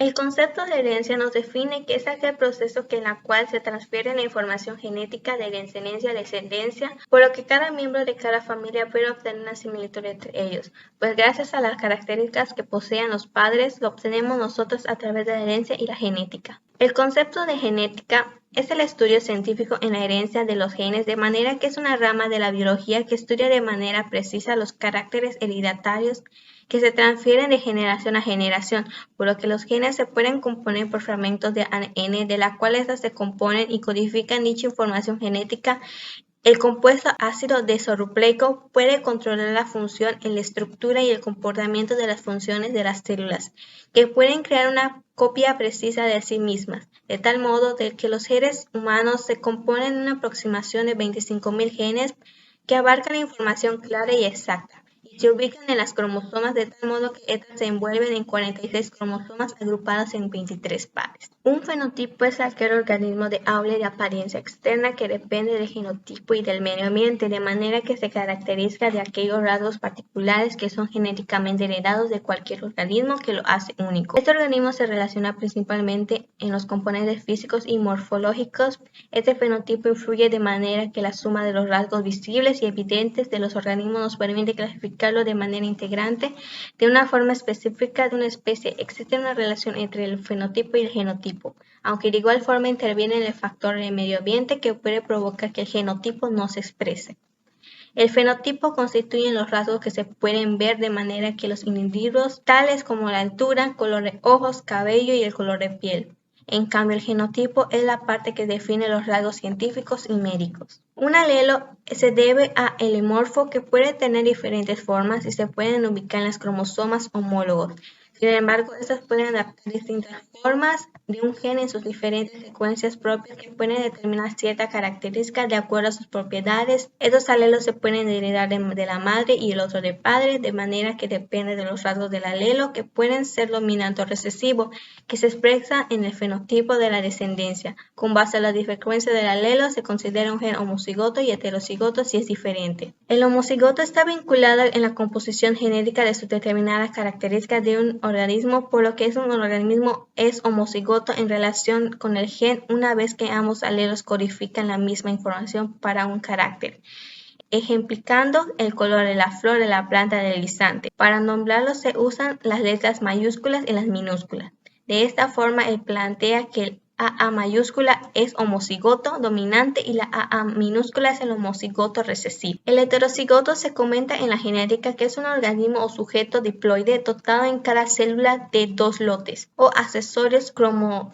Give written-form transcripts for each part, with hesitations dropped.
El concepto de herencia nos define que es aquel proceso en el cual se transfiere la información genética de descendencia a descendencia, por lo que cada miembro de cada familia puede obtener una similitud entre ellos, pues gracias a las características que posean los padres, lo obtenemos nosotros a través de la herencia y la genética. El concepto de genética es el estudio científico en la herencia de los genes, de manera que es una rama de la biología que estudia de manera precisa los caracteres hereditarios que se transfieren de generación a generación, por lo que los genes se pueden componer por fragmentos de ADN, de la cual estas se componen y codifican dicha información genética. El compuesto ácido desoxirribonucleico puede controlar la función en la estructura y el comportamiento de las funciones de las células, que pueden crear una copia precisa de sí mismas, de tal modo de que los seres humanos se componen en una aproximación de 25.000 genes que abarcan información clara y exacta, y se ubican en las cromosomas de tal modo que estas se envuelven en 46 cromosomas agrupadas en 23 pares. Un fenotipo es aquel organismo de habla y de apariencia externa que depende del genotipo y del medio ambiente, de manera que se caracteriza de aquellos rasgos particulares que son genéticamente heredados de cualquier organismo que lo hace único. Este organismo se relaciona principalmente en los componentes físicos y morfológicos. Este fenotipo influye de manera que la suma de los rasgos visibles y evidentes de los organismos nos permite clasificarlo de manera integrante de una forma específica de una especie. Existe una relación entre el fenotipo y el genotipo, aunque de igual forma interviene el factor del medio ambiente que puede provocar que el genotipo no se exprese. El fenotipo constituye los rasgos que se pueden ver de manera que los individuos, tales como la altura, color de ojos, cabello y el color de piel. En cambio, el genotipo es la parte que define los rasgos científicos y médicos. Un alelo se debe a elimorfo, que puede tener diferentes formas y se pueden ubicar en los cromosomas homólogos. Sin embargo, estas pueden adaptar distintas formas de un gen en sus diferentes secuencias propias que pueden determinar ciertas características de acuerdo a sus propiedades. Estos alelos se pueden heredar de la madre y el otro del padre, de manera que depende de los rasgos del alelo, que pueden ser dominante o recesivo, que se expresa en el fenotipo de la descendencia. Con base a la frecuencia del alelo, se considera un gen homocigoto y heterocigoto si es diferente. El homocigoto está vinculado en la composición genética de sus determinadas características de un organismo, por lo que un organismo es homocigoto en relación con el gen una vez que ambos alelos codifican la misma información para un carácter, ejemplificando el color de la flor de la planta deslizante. Para nombrarlos se usan las letras mayúsculas y las minúsculas. De esta forma, él plantea que el AA mayúscula es homocigoto dominante y la AA minúscula es el homocigoto recesivo. El heterocigoto se comenta en la genética que es un organismo o sujeto diploide dotado en cada célula de dos lotes o accesorios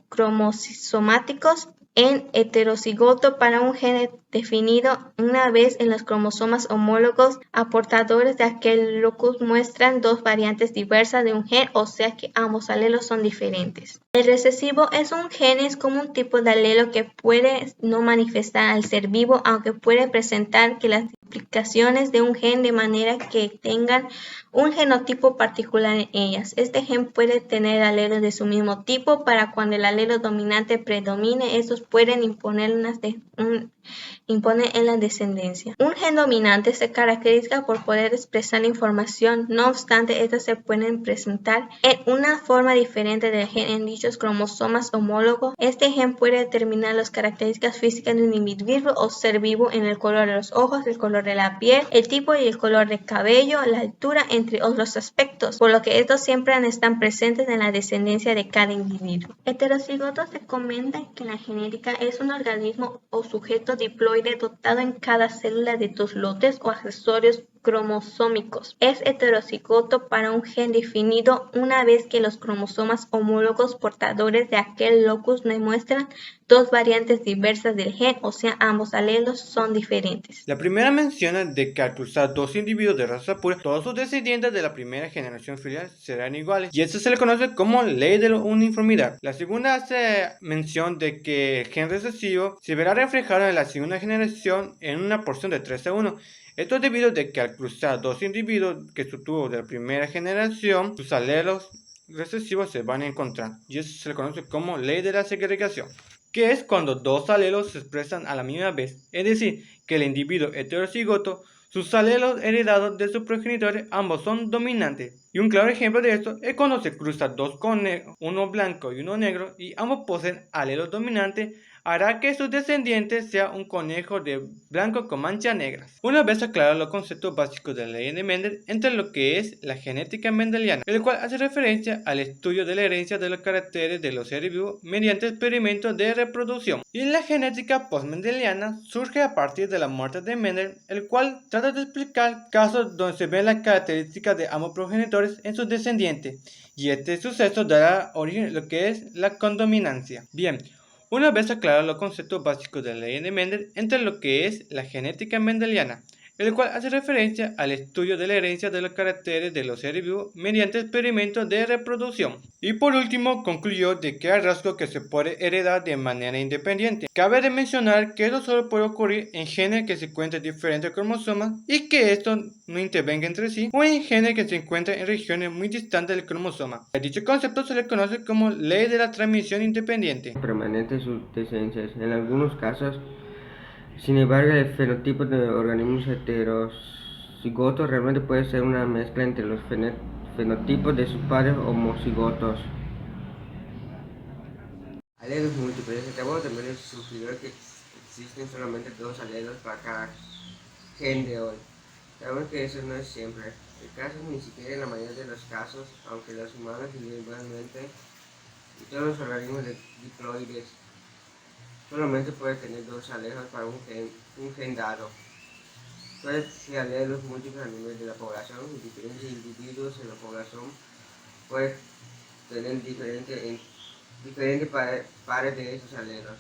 cromosomáticos en heterocigoto para un gen definido una vez en los cromosomas homólogos aportadores de aquel locus muestran dos variantes diversas de un gen, o sea que ambos alelos son diferentes. El recesivo es un gen, es como un tipo de alelo que puede no manifestar al ser vivo, aunque puede presentar que las implicaciones de un gen de manera que tengan un genotipo particular en ellas. Este gen puede tener alelos de su mismo tipo para cuando el alelo dominante predomine, estos pueden imponer en la descendencia. Un gen dominante se caracteriza por poder expresar la información, no obstante, estas se pueden presentar en una forma diferente del gen en dichos cromosomas homólogos. Este gen puede determinar las características físicas de un individuo o ser vivo en el color de los ojos, el color de la piel, el tipo y el color del cabello, la altura, entre otros aspectos, por lo que estos siempre están presentes en la descendencia de cada individuo. Heterocigoto se comenta que la genética es un organismo o sujeto diploide dotado en cada célula de dos lotes o accesorios cromosómicos. Es heterocigoto para un gen definido una vez que los cromosomas homólogos portadores de aquel locus demuestran dos variantes diversas del gen, o sea, ambos alelos son diferentes. La primera menciona de que al cruzar dos individuos de raza pura, todos sus descendientes de la primera generación filial serán iguales, y esto se le conoce como ley de la uniformidad. La segunda hace mención de que el gen recesivo se verá reflejado en la segunda generación en una porción de 3:1. Esto es debido a que al cruzar dos individuos que se tuvo de la primera generación, sus alelos recesivos se van a encontrar, y eso se le conoce como ley de la segregación, que es cuando dos alelos se expresan a la misma vez, es decir, que el individuo heterocigoto sus alelos heredados de sus progenitores ambos son dominantes. Y un claro ejemplo de esto es cuando se cruzan dos conejos, uno blanco y uno negro, y ambos poseen alelos dominantes, hará que sus descendientes sea un conejo de blanco con manchas negras. Una vez aclarados los conceptos básicos de la ley de Mendel, entra lo que es la genética mendeliana, el cual hace referencia al estudio de la herencia de los caracteres de los seres vivos mediante experimentos de reproducción. Y la genética postmendeliana surge a partir de la muerte de Mendel, el cual trata de explicar casos donde se ven las características de ambos progenitores en sus descendientes, y este suceso dará origen a lo que es la condominancia. Bien, una vez aclarados los conceptos básicos de la ley de Mendel, entra lo que es la genética mendeliana, el cual hace referencia al estudio de la herencia de los caracteres de los seres vivos mediante experimentos de reproducción. Y por último, concluyó de que hay rasgos que se pueden heredar de manera independiente. Cabe de mencionar que eso solo puede ocurrir en genes que se encuentran diferentes cromosomas y que estos no intervengan entre sí, o en genes que se encuentran en regiones muy distantes del cromosoma. A dicho concepto se le conoce como ley de la transmisión independiente. Permanente sus descendencias. En algunos casos, sin embargo, el fenotipo de organismos heterocigotos realmente puede ser una mezcla entre los fenotipos de sus padres homocigotos. Alelos múltiples. Acabamos de ver sugerir que existen solamente dos alelos para cada gen de hoy. Sabemos que eso no es siempre el caso, ni siquiera en la mayoría de los casos, aunque los humanos individualmente y todos los organismos diploides solamente pueden tener dos alelos para un gen dado. Puede ser alelos múltiples a nivel de la población, y diferentes individuos en la población pueden tener diferentes pares de esos alelos.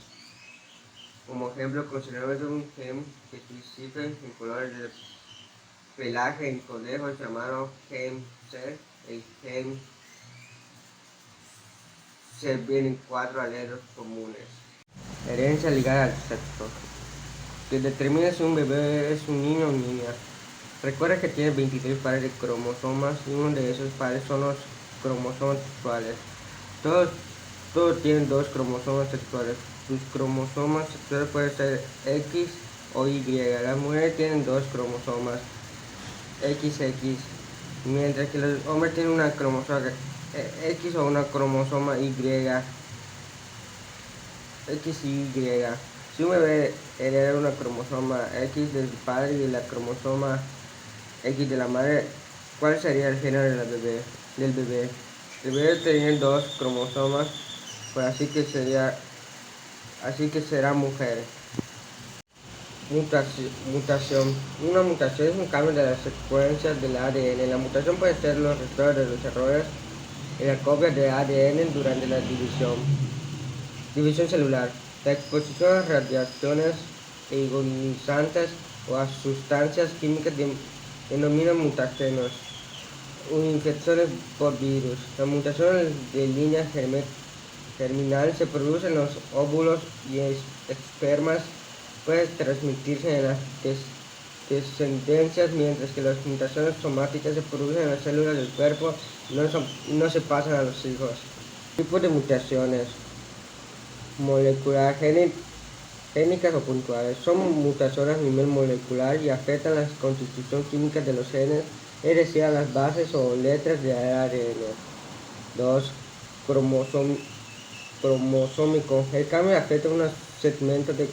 Como ejemplo, consideramos un gen que especifica en colores de pelaje en conejos llamado gen C. El gen C vienen 4 alelos comunes. Herencia ligada al sexo, que determina si un bebé es un niño o niña. Recuerda que tiene 23 pares de cromosomas y uno de esos pares son los cromosomas sexuales. Todos tienen dos cromosomas sexuales. Sus cromosomas sexuales pueden ser X o Y. Las mujeres tienen dos cromosomas XX, mientras que los hombres tienen una cromosoma X o una cromosoma Y. X y Y. Si un bebé hereda una cromosoma X del padre y la cromosoma X de la madre, ¿cuál sería el género del bebé? El bebé tiene dos cromosomas, pues así que será mujer. Mutación. Una mutación es un cambio de las secuencias del ADN. La mutación puede ser los resultados de los errores en la copia de ADN durante la división. División celular. La exposición a radiaciones ionizantes o a sustancias químicas denominan mutagenos o infecciones por virus. La mutación de línea germinal se produce en los óvulos y espermas. Puede transmitirse en las descendencias, mientras que las mutaciones somáticas se producen en las células del cuerpo y no se pasan a los hijos. Tipos de mutaciones: molecular, génicas o puntuales. Son mutaciones a nivel molecular y afectan la constitución química de los genes, es decir, a las bases o letras del ADN. 2. Cromosómico. El cambio afecta unos segmentos de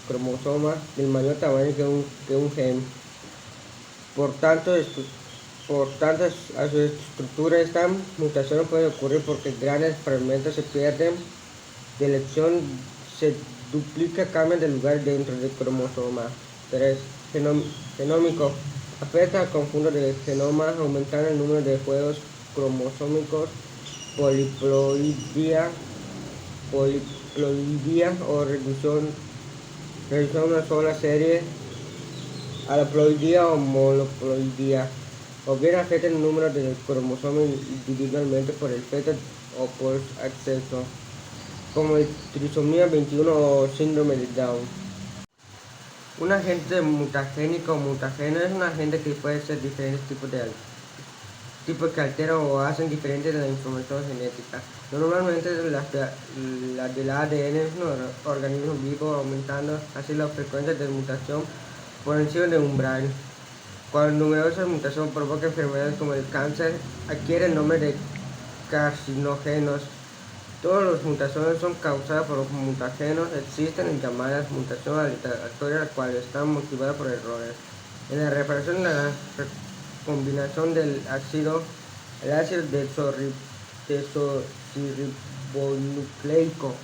cromosoma del mayor tamaño que un gen. Por tanto, a su estructura, esta mutación puede ocurrir porque grandes fragmentos se pierden. Selección: se duplica, cambia de lugar dentro del cromosoma. 3. Genómico. Afecta al conjunto de genomas, aumentando el número de juegos cromosómicos. Poliploidía o reducción a una sola serie, alaploidía o monoploidía, o bien afecta el número de cromosomas individualmente por el feto o por exceso, como trisomía 21 o síndrome de Down. Un agente mutagénico o mutageno es un agente que puede ser diferentes tipos que alteran o hacen diferente de la información genética. Normalmente las del ADN es un organismo vivo, aumentando así la frecuencia de mutación por encima del umbral. Cuando numerosas mutaciones provocan enfermedades como el cáncer, adquiere el nombre de carcinógenos. Todas las mutaciones son causadas por mutagenos. Existen llamadas mutaciones aleatorias, las cuales están motivadas por errores en la reparación de la recombinación del ácido, el ácido desoxirribonucleico.